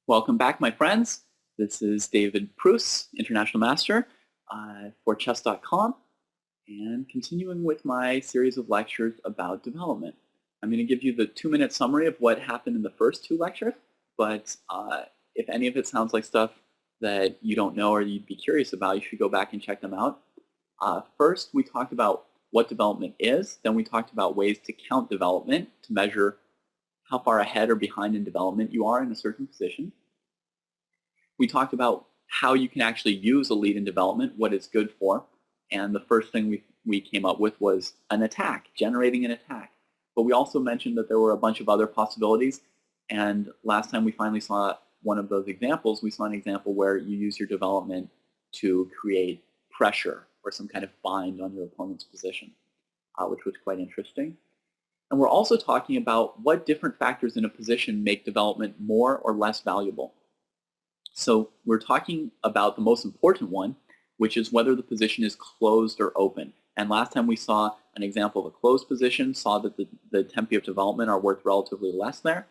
Welcome back, my friends. This is David Pruess, International Master for Chess.com, and continuing with my series of lectures about development. I'm going to give you the 2-minute summary of what happened in the first 2 lectures, but if any of it sounds like stuff that you don't know or you'd be curious about, you should go back and check them out. First, we talked about what development is. Then we talked about ways to count development to measure how far ahead or behind in development you are in a certain position. We talked about how you can actually use a lead in development, what it's good for, and the first thing we came up with was an attack, generating an attack. But we also mentioned that there were a bunch of other possibilities, and last time we finally saw one of those examples. We saw an example where you use your development to create pressure or some kind of bind on your opponent's position, which was quite interesting. And we're also talking about what different factors in a position make development more or less valuable. So we're talking about the most important one, which is whether the position is closed or open. And last time we saw an example of a closed position, saw that the tempi of development are worth relatively less there.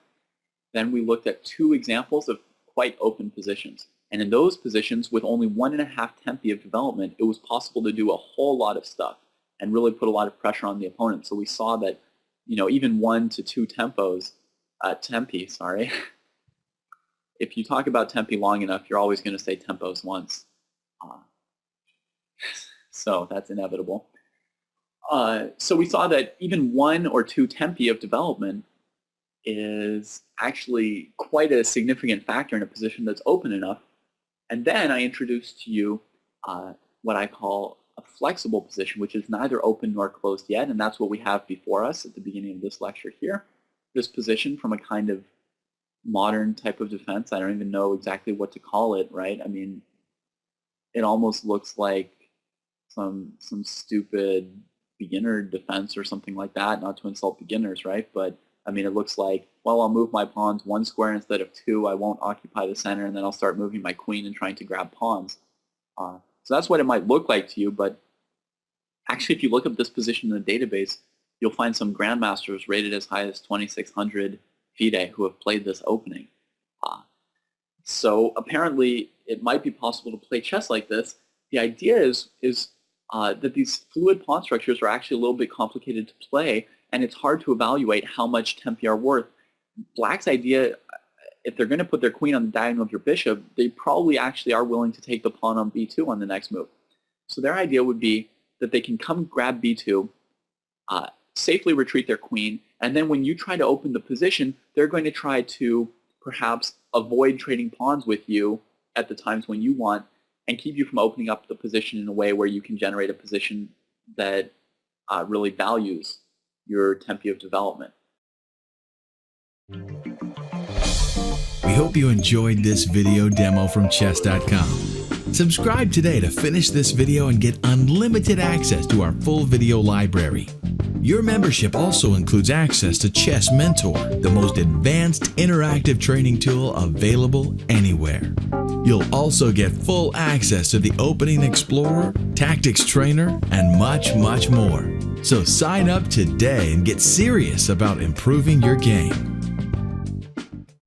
Then we looked at 2 examples of quite open positions. And in those positions, with only 1.5 tempi of development, it was possible to do a whole lot of stuff and really put a lot of pressure on the opponent. So we saw that, you know, even 1 to 2 tempi, if you talk about tempi long enough, you're always going to say tempos once. So that's inevitable. So we saw that even 1 or 2 tempi of development is actually quite a significant factor in a position that's open enough. And then I introduced to you what I call a flexible position, which is neither open nor closed yet, and that's what we have before us at the beginning of this lecture here. This position from a kind of modern type of defense. I don't even know exactly what to call it, right? I mean, it almost looks like some stupid beginner defense or something like that, not to insult beginners, right? But I mean, it looks like, well, I'll move my pawns 1 square instead of 2, I won't occupy the center, and then I'll start moving my queen and trying to grab pawns. So that's what it might look like to you, but actually if you look up this position in the database, you'll find some grandmasters rated as high as 2,600 FIDE who have played this opening. So apparently it might be possible to play chess like this. The idea is that these fluid pawn structures are actually a little bit complicated to play, and it's hard to evaluate how much tempi are worth. Black's idea, if they're going to put their queen on the diagonal of your bishop, they probably actually are willing to take the pawn on b2 on the next move. So their idea would be that they can come grab b2, safely retreat their queen, and then when you try to open the position, they're going to try to perhaps avoid trading pawns with you at the times when you want and keep you from opening up the position in a way where you can generate a position that really values your tempi of development. We hope you enjoyed this video demo from Chess.com. Subscribe today to finish this video and get unlimited access to our full video library. Your membership also includes access to Chess Mentor, the most advanced interactive training tool available anywhere. You'll also get full access to the Opening Explorer, Tactics Trainer, and much, much more. So sign up today and get serious about improving your game.